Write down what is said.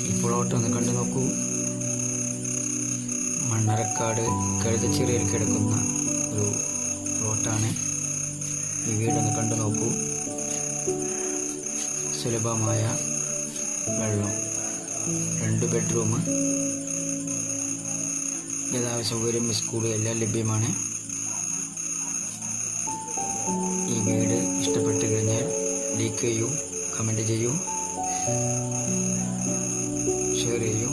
ഈ പ്ലോട്ട് ഒന്ന് കണ്ടു നോക്കൂ. മണ്ണറക്കാട് കഴുതച്ചിറയിൽ കിടക്കുന്ന ഒരു പ്ലോട്ടാണ്. ഈ വീടൊന്ന് കണ്ടു നോക്കൂ. സുലഭമായ വെള്ളം, 2 ബെഡ്റൂം, ഗതാഗത സൗകര്യം, സ്കൂൾ എല്ലാം ലഭ്യമാണ്. ഈ വീട് ഇഷ്ടപ്പെട്ട് കഴിഞ്ഞാൽ ലൈക്ക് ചെയ്യൂ, കമൻറ്റ് ചെയ്യൂ, ഷെയർ ചെയ്യൂ.